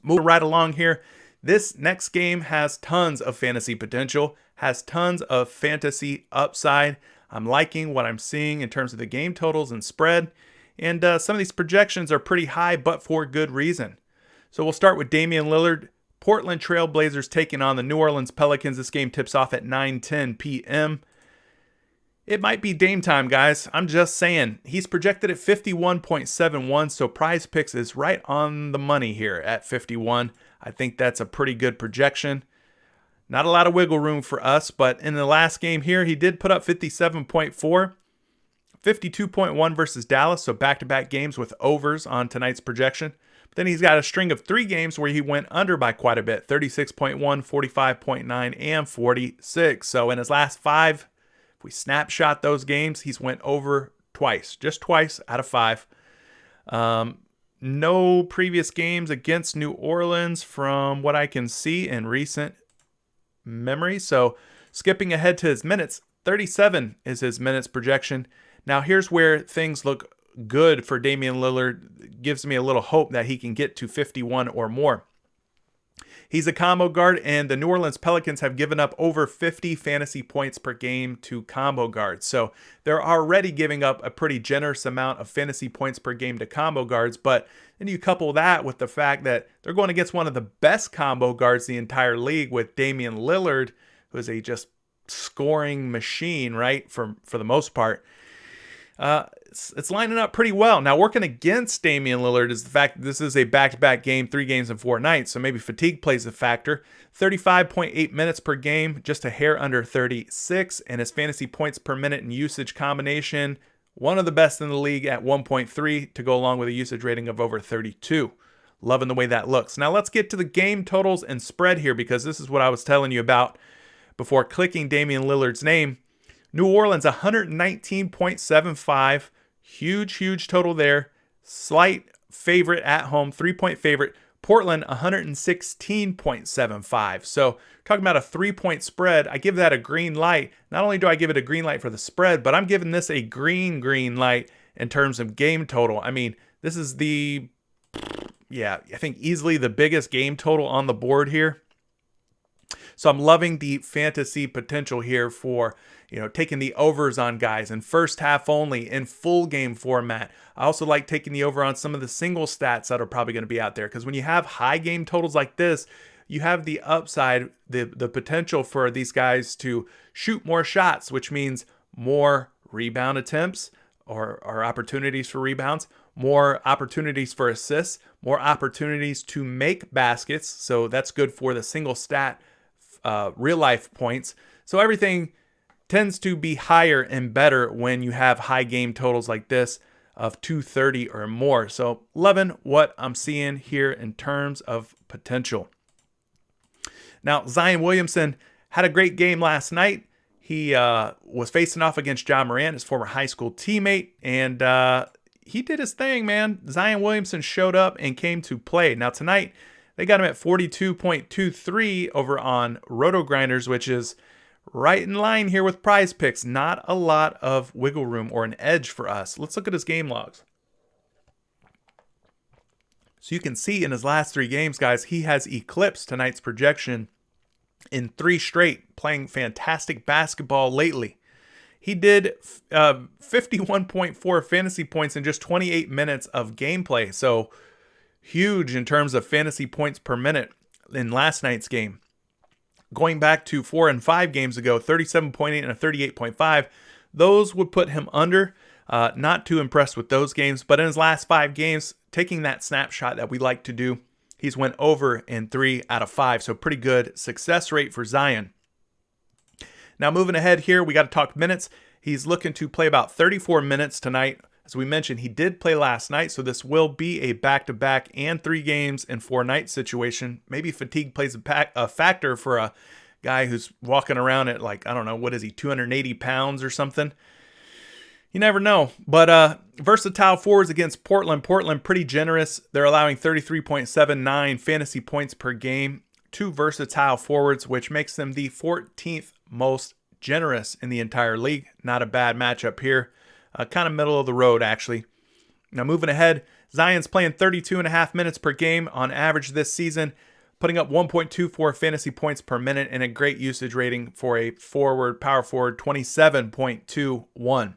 moving right along here, this next game has tons of fantasy potential, has tons of fantasy upside. I'm liking what I'm seeing in terms of the game totals and spread. And some of these projections are pretty high, but for good reason. So we'll start with Damian Lillard. Portland Trail Blazers taking on the New Orleans Pelicans. This game tips off at 9:10 p.m. It might be Dame time, guys. I'm just saying. He's projected at 51.71, so PrizePicks is right on the money here at 51. I think that's a pretty good projection. Not a lot of wiggle room for us, but in the last game here, he did put up 57.4, 52.1 versus Dallas, so back-to-back games with overs on tonight's projection. But then he's got a string of 3 games where he went under by quite a bit, 36.1, 45.9, and 46. So in his last 5, if we snapshot those games, he's went over twice, just twice out of 5. No previous games against New Orleans from what I can see in recent memory. So skipping ahead to his minutes, 37 is his minutes projection. Now here's where things look good for Damian Lillard. It gives me a little hope that he can get to 51 or more. He's a combo guard, and the New Orleans Pelicans have given up over 50 fantasy points per game to combo guards. So they're already giving up a pretty generous amount of fantasy points per game to combo guards. But then you couple that with the fact that they're going against one of the best combo guards in the entire league with Damian Lillard, who is a just scoring machine, right, for the most part. It's lining up pretty well. Now, working against Damian Lillard is the fact that this is a back-to-back game, 3 games in 4 nights, so maybe fatigue plays a factor. 35.8 minutes per game, just a hair under 36, and his fantasy points per minute and usage combination, one of the best in the league at 1.3 to go along with a usage rating of over 32. Loving the way that looks. Now, let's get to the game totals and spread here, because this is what I was telling you about before clicking Damian Lillard's name. New Orleans, 119.75. Huge total there. Slight favorite at home, 3-point favorite. Portland, 116.75. So talking about a 3-point spread, I give that a green light. Not only do I give it a green light for the spread, but I'm giving this a green light in terms of game total. I mean, this is I think easily the biggest game total on the board here. So I'm loving the fantasy potential here for, taking the overs on guys in first half only in full game format. I also like taking the over on some of the single stats that are probably going to be out there, because when you have high game totals like this, you have the upside, the potential for these guys to shoot more shots, which means more rebound attempts or opportunities for rebounds, more opportunities for assists, more opportunities to make baskets. So that's good for the single stat real life points. So everything tends to be higher and better when you have high game totals like this of 230 or more. So loving what I'm seeing here in terms of potential. Now, Zion Williamson had a great game last night. He was facing off against Ja Morant, his former high school teammate, and he did his thing, man. Zion Williamson showed up and came to play. Now tonight, they got him at 42.23 over on Roto Grinders, which is right in line here with PrizePicks. Not a lot of wiggle room or an edge for us. Let's look at his game logs. So you can see in his last 3 games, guys, he has eclipsed tonight's projection in 3 straight, playing fantastic basketball lately. He did 51.4 fantasy points in just 28 minutes of gameplay. So huge in terms of fantasy points per minute in last night's game. Going back to 4 and 5 games ago, 37.8 and a 38.5, those would put him under. Not too impressed with those games, but in his last 5 games, taking that snapshot that we like to do, he's went over in 3 out of 5, so pretty good success rate for Zion. Now moving ahead here, we got to talk minutes. He's looking to play about 34 minutes tonight. As we mentioned, he did play last night, so this will be a back-to-back and 3 games in 4 nights situation. Maybe fatigue plays a factor for a guy who's walking around at 280 pounds or something. You never know. But versatile forwards against Portland. Portland pretty generous. They're allowing 33.79 fantasy points per game to versatile forwards, which makes them the 14th most generous in the entire league. Not a bad matchup here. Kind of middle of the road, actually. Now moving ahead, Zion's playing 32.5 minutes per game on average this season. putting up 1.24 fantasy points per minute and a great usage rating for a power forward, 27.21.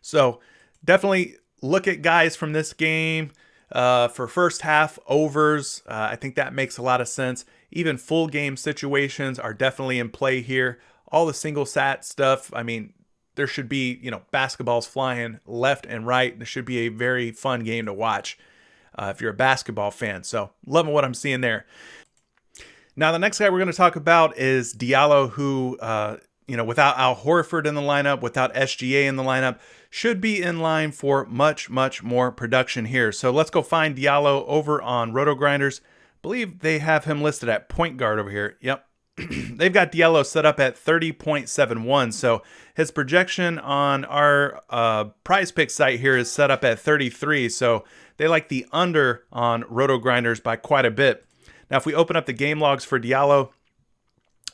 So definitely look at guys from this game for first half overs. I think that makes a lot of sense. Even full game situations are definitely in play here. All the single sat stuff, I mean, there should be, basketballs flying left and right. This should be a very fun game to watch if you're a basketball fan. So loving what I'm seeing there. Now, the next guy we're going to talk about is Diallo, who, without Al Horford in the lineup, without SGA in the lineup, should be in line for much, much more production here. So let's go find Diallo over on RotoGrinders. I believe they have him listed at point guard over here. Yep. They've got Diallo set up at 30.71. So his projection on our PrizePicks site here is set up at 33. So they like the under on RotoGrinders by quite a bit. Now, if we open up the game logs for Diallo,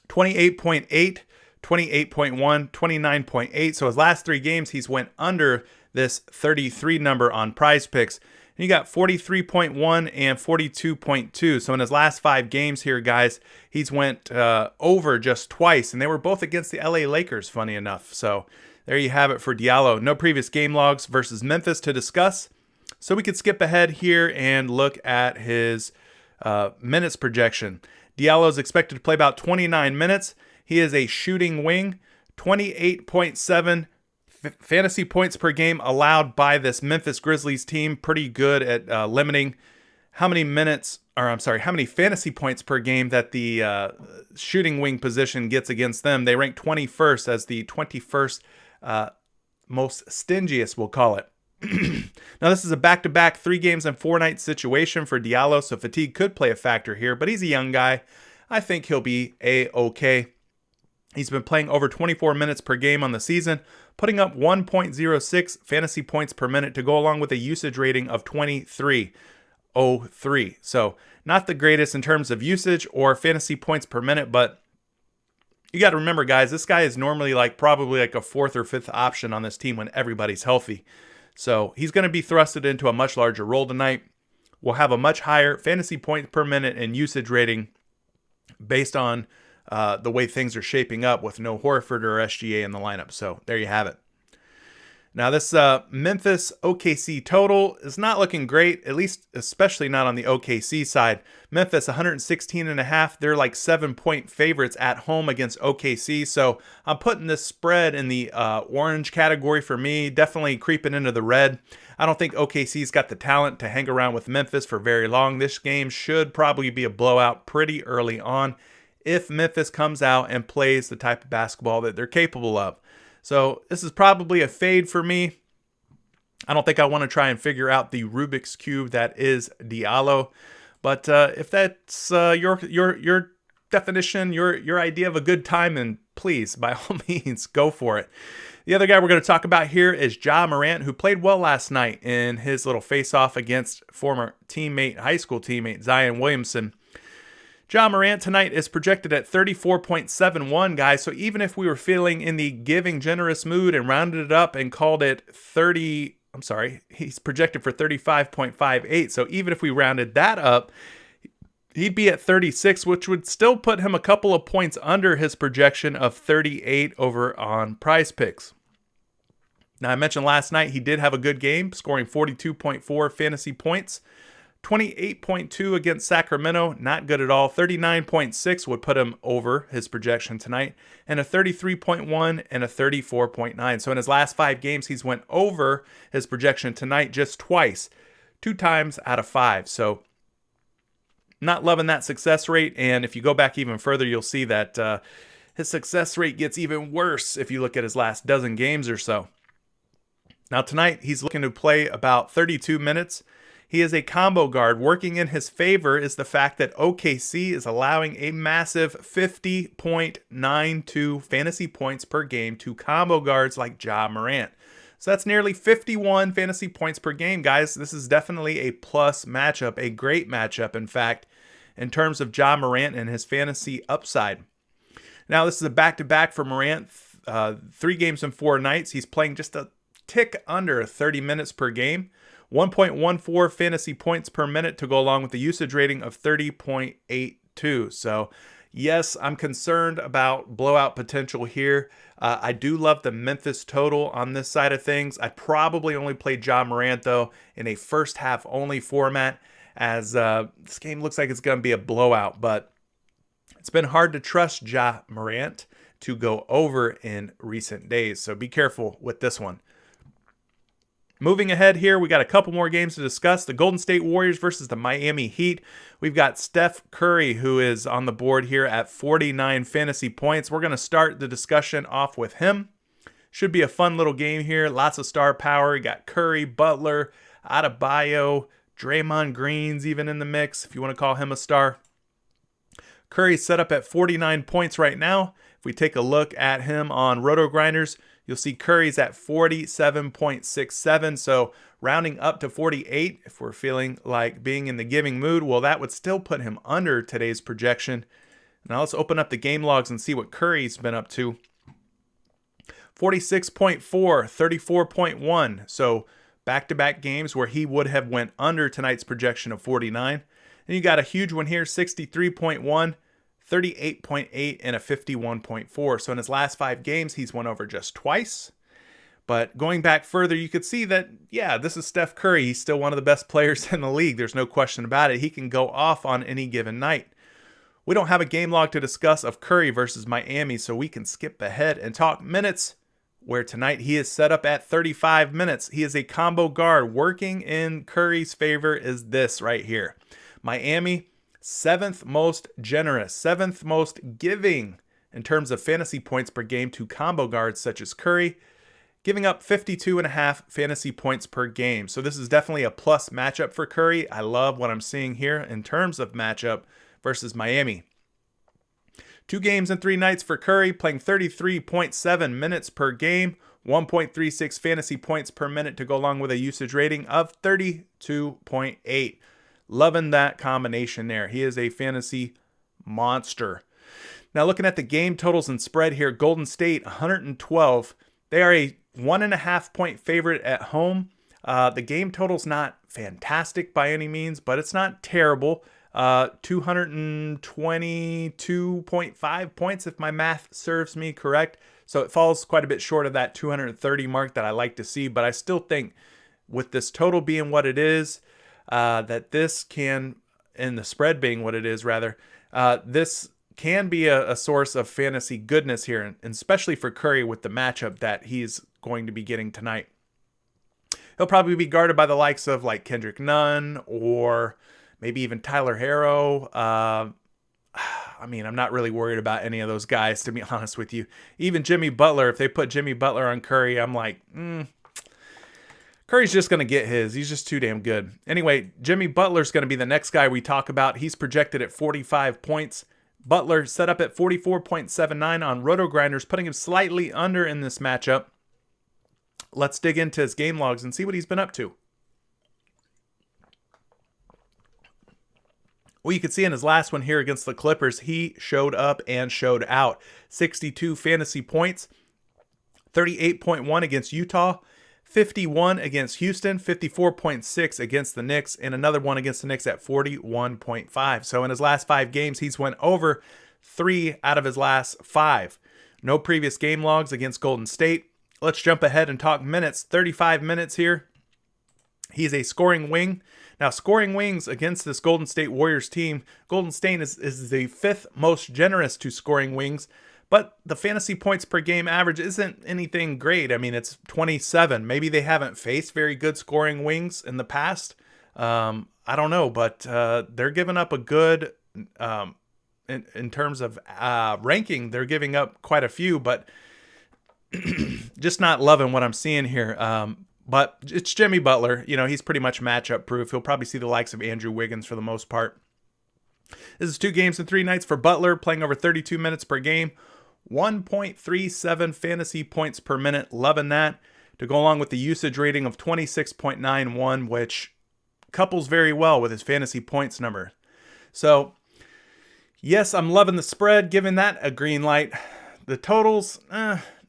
28.8, 28.1, 29.8. So his last 3 games, he's went under this 33 number on PrizePicks. And you got 43.1 and 42.2. So in his last 5 games here, guys, he's went over just twice. And they were both against the LA Lakers, funny enough. So there you have it for Diallo. No previous game logs versus Memphis to discuss. So we could skip ahead here and look at his minutes projection. Diallo is expected to play about 29 minutes. He is a shooting wing, 28.7 fantasy points per game allowed by this Memphis Grizzlies team. Pretty good at limiting how many fantasy points per game that the shooting wing position gets against them. They rank 21st as the 21st most stingiest, we'll call it. Now, this is a back-to-back 3 games and 4 nights situation for Diallo, so fatigue could play a factor here, but he's a young guy. I think he'll be A-okay. He's been playing over 24 minutes per game on the season, putting up 1.06 fantasy points per minute to go along with a usage rating of 23.03. So not the greatest in terms of usage or fantasy points per minute, but you got to remember, guys, this guy is normally probably a 4th or 5th option on this team when everybody's healthy. So he's going to be thrusted into a much larger role tonight. We'll have a much higher fantasy points per minute and usage rating based on the way things are shaping up with no Horford or SGA in the lineup. So there you have it. Now, this Memphis OKC total is not looking great, at least especially not on the OKC side. Memphis 116.5. They're 7-point favorites at home against OKC. So I'm putting this spread in the orange category for me, definitely creeping into the red. I don't think OKC's got the talent to hang around with Memphis for very long. This game should probably be a blowout pretty early on if Memphis comes out and plays the type of basketball that they're capable of. So this is probably a fade for me. I don't think I want to try and figure out the Rubik's Cube that is Diallo. But if that's your definition, your idea of a good time, then please, by all means, go for it. The other guy we're going to talk about here is Ja Morant, who played well last night in his little face-off against former high school teammate, Zion Williamson. Ja Morant tonight is projected at 34.71, guys. So even if we were feeling in the giving generous mood and rounded it up and called it he's projected for 35.58. So even if we rounded that up, he'd be at 36, which would still put him a couple of points under his projection of 38 over on PrizePicks. Now, I mentioned last night he did have a good game, scoring 42.4 fantasy points. 28.2 against Sacramento, not good at all. 39.6 would put him over his projection tonight, and a 33.1 and a 34.9. So in his last 5 games, he's went over his projection tonight just twice, 2 times out of 5. So not loving that success rate, and if you go back even further, you'll see that his success rate gets even worse if you look at his last dozen games or so. Now tonight, he's looking to play about 32 minutes. He is a combo guard. Working in his favor is the fact that OKC is allowing a massive 50.92 fantasy points per game to combo guards like Ja Morant. So that's nearly 51 fantasy points per game, guys. This is definitely a plus matchup, a great matchup, in fact, in terms of Ja Morant and his fantasy upside. Now, this is a back-to-back for Morant. 3 games and 4 nights. He's playing just a tick under 30 minutes per game. 1.14 fantasy points per minute to go along with the usage rating of 30.82. So yes, I'm concerned about blowout potential here. I do love the Memphis total on this side of things. I probably only played Ja Morant, though, in a first half only format, as this game looks like it's going to be a blowout. But it's been hard to trust Ja Morant to go over in recent days. So be careful with this one. Moving ahead here, we got a couple more games to discuss. The Golden State Warriors versus the Miami Heat. We've got Steph Curry, who is on the board here at 49 fantasy points. We're going to start the discussion off with him. Should be a fun little game here. Lots of star power. You got Curry, Butler, Adebayo, Draymond Green's even in the mix, if you want to call him a star. Curry's set up at 49 points right now. If we take a look at him on Roto Grinders, you'll see Curry's at 47.67. So rounding up to 48, if we're feeling like being in the giving mood, well, that would still put him under today's projection. Now let's open up the game logs and see what Curry's been up to. 46.4, 34.1. So back-to-back games where he would have went under tonight's projection of 49. And you got a huge one here, 63.1. 38.8 and a 51.4. So in his last 5 games, he's won over just twice. But going back further, you could see that, yeah, this is Steph Curry. He's still one of the best players in the league. There's no question about it. He can go off on any given night. We don't have a game log to discuss of Curry versus Miami, so we can skip ahead and talk minutes, where tonight he is set up at 35 minutes. He is a combo guard. Working in Curry's favor is this right here. Miami, 7th most generous, 7th most giving in terms of fantasy points per game to combo guards such as Curry, giving up 52.5 fantasy points per game. So this is definitely a plus matchup for Curry. I love what I'm seeing here in terms of matchup versus Miami. 2 games and 3 nights for Curry, playing 33.7 minutes per game, 1.36 fantasy points per minute to go along with a usage rating of 32.8. Loving that combination there. He is a fantasy monster. Now looking at the game totals and spread here, Golden State 112. They are a 1.5 point favorite at home. The game total's not fantastic by any means, but it's not terrible. 222.5 points if my math serves me correct. So it falls quite a bit short of that 230 mark that I like to see, but I still think with this total being what it is, that this can, and the spread being what it is rather, this can be a source of fantasy goodness here, and especially for Curry with the matchup that he's going to be getting tonight. He'll probably be guarded by the likes of like Kendrick Nunn or maybe even Tyler Herro. I mean, I'm not really worried about any of those guys, to be honest with you. Even Jimmy Butler, if they put Jimmy Butler on Curry, I'm like, Curry's just going to get his. He's just too damn good. Anyway, Jimmy Butler's going to be the next guy we talk about. He's projected at 45 points. Butler set up at 44.79 on Roto Grinders, putting him slightly under in this matchup. Let's dig into his game logs and see what he's been up to. Well, you can see in his last one here against the Clippers, he showed up and showed out. 62 fantasy points, 38.1 against Utah, 51 against Houston, 54.6 against the Knicks, and another one against the Knicks at 41.5. So in his last 5 games, he's went over 3 out of his last 5. No previous game logs against Golden State. Let's jump ahead and talk minutes. 35 minutes here. He's a scoring wing. Now, scoring wings against this Golden State Warriors team, Golden State is the 5th most generous to scoring wings, but the fantasy points per game average isn't anything great. I mean, it's 27. Maybe they haven't faced very good scoring wings in the past. I don't know, but they're giving up a good, in terms of ranking, they're giving up quite a few, but just not loving what I'm seeing here. But it's Jimmy Butler. You know, he's pretty much matchup proof. He'll probably see the likes of Andrew Wiggins for the most part. This is 2 games and 3 nights for Butler, playing over 32 minutes per game. 1.37 fantasy points per minute. Loving that. To go along with the usage rating of 26.91, which couples very well with his fantasy points number. So, yes, I'm loving the spread, giving that a green light. The totals,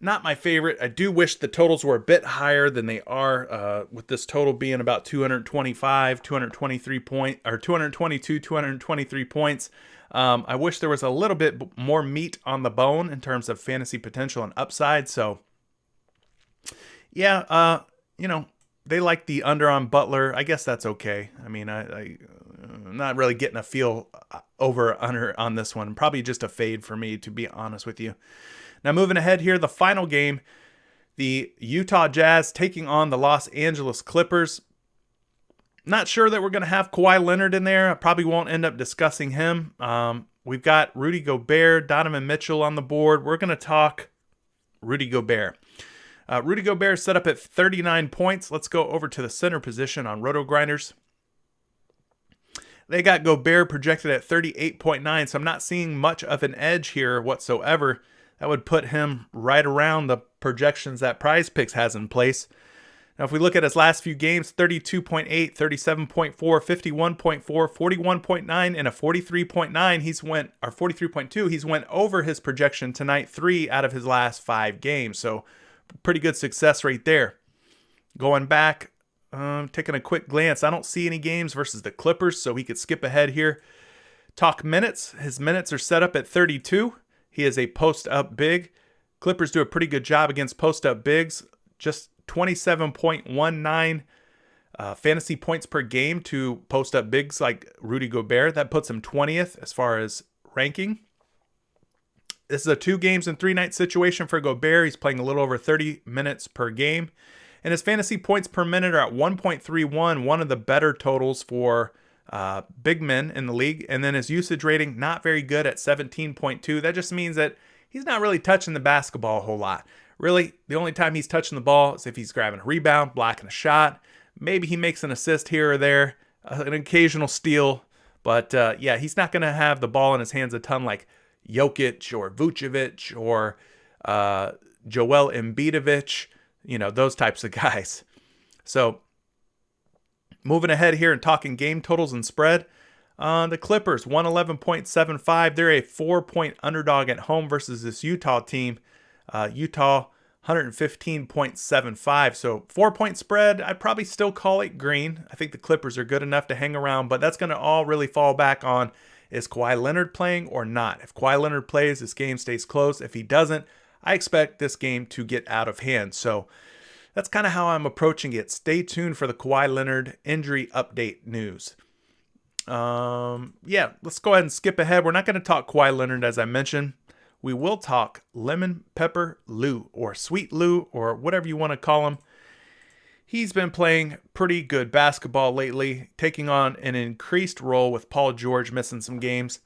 not my favorite. I do wish the totals were a bit higher than they are, with this total being about 225, 223 or 222, 223 points. I wish there was a little bit more meat on the bone in terms of fantasy potential and upside. So, yeah, they like the under on Butler. I guess that's okay. I mean, I'm not really getting a feel over under on this one. Probably just a fade for me, to be honest with you. Now, moving ahead here, the final game, the Utah Jazz taking on the Los Angeles Clippers. Not sure that we're going to have Kawhi Leonard in there. I probably won't end up discussing him. We've got Rudy Gobert, Donovan Mitchell on the board. We're going to talk Rudy Gobert. Rudy Gobert set up at 39 points. Let's go over to the center position on Roto Grinders. They got Gobert projected at 38.9, so I'm not seeing much of an edge here whatsoever. That would put him right around the projections that PrizePicks has in place. Now, if we look at his last few games, 32.8, 37.4, 51.4, 41.9, and a 43.9, he's went, or 43.2, he's went over his projection tonight, 3 out of his last 5 games. So pretty good success right there. Going back, taking a quick glance, I don't see any games versus the Clippers, so he could skip ahead here. Talk minutes. His minutes are set up at 32. He is a post-up big. Clippers do a pretty good job against post-up bigs. Just 27.19 fantasy points per game to post-up bigs like Rudy Gobert. That puts him 20th as far as ranking. This is a 2 games and 3 night situation for Gobert. He's playing a little over 30 minutes per game. And his fantasy points per minute are at 1.31, one of the better totals for big men in the league. And then his usage rating, not very good at 17.2. That just means that he's not really touching the basketball a whole lot. Really, the only time he's touching the ball is if he's grabbing a rebound, blocking a shot. Maybe he makes an assist here or there, an occasional steal. But yeah, he's not going to have the ball in his hands a ton like Jokic or Vucevic or Joel Embiidovich, those types of guys. So moving ahead here and talking game totals and spread, the Clippers, 111.75. They're a 4-point underdog at home versus this Utah team. Utah, 115.75. So 4-point spread, I'd probably still call it green. I think the Clippers are good enough to hang around, but that's going to all really fall back on, is Kawhi Leonard playing or not? If Kawhi Leonard plays, this game stays close. If he doesn't, I expect this game to get out of hand. So that's kind of how I'm approaching it. Stay tuned for the Kawhi Leonard injury update news. Yeah, let's go ahead and skip ahead. We're not going to talk Kawhi Leonard, as I mentioned. We will talk Lemon Pepper Lou, or Sweet Lou, or whatever you want to call him. He's been playing pretty good basketball lately, taking on an increased role with Paul George missing some games.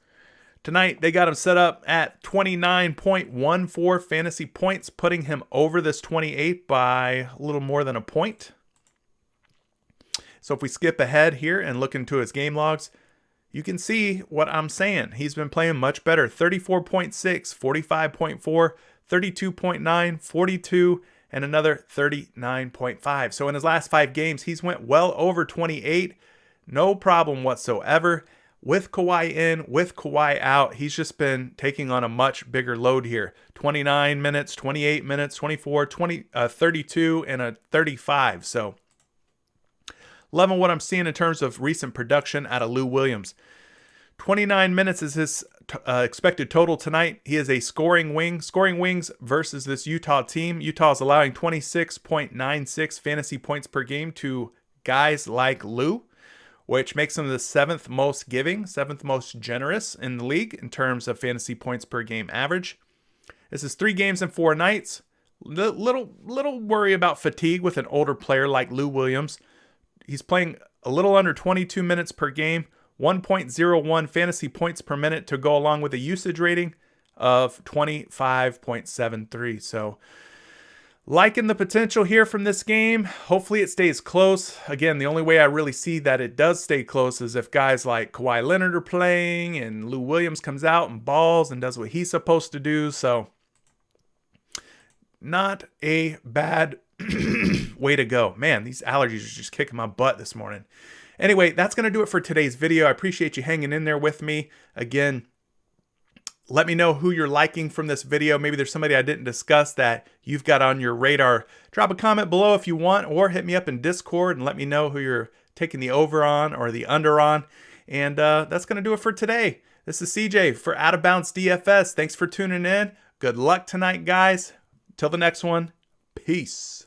Tonight, they got him set up at 29.14 fantasy points, putting him over this 28 by a little more than a point. So if we skip ahead here and look into his game logs, you can see what I'm saying. He's been playing much better. 34.6, 45.4, 32.9, 42, and another 39.5. So in his last 5 games, he's went well over 28. No problem whatsoever. With Kawhi in, with Kawhi out, he's just been taking on a much bigger load here. 29 minutes, 28 minutes, 24, 32, and a 35. So loving what I'm seeing in terms of recent production out of Lou Williams. 29 minutes is his expected total tonight. He is a scoring wing. Scoring wings versus this Utah team. Utah is allowing 26.96 fantasy points per game to guys like Lou, which makes him the 7th most giving, 7th most generous in the league in terms of fantasy points per game average. This is 3 games and 4 nights. Little worry about fatigue with an older player like Lou Williams. He's playing a little under 22 minutes per game, 1.01 fantasy points per minute to go along with a usage rating of 25.73. So liking the potential here from this game. Hopefully it stays close. Again, the only way I really see that it does stay close is if guys like Kawhi Leonard are playing and Lou Williams comes out and balls and does what he's supposed to do. So not a bad way to go. Man, these allergies are just kicking my butt this morning. Anyway, that's going to do it for today's video. I appreciate you hanging in there with me. Again, Let me know who you're liking from this video. Maybe there's somebody I didn't discuss that you've got on your radar. Drop a comment below if you want, or hit me up in Discord and let me know who you're taking the over on or the under on. And that's going to do it for today. This is CJ for Out of Bounds DFS. Thanks for tuning in. Good luck tonight, guys. Till the next one, peace.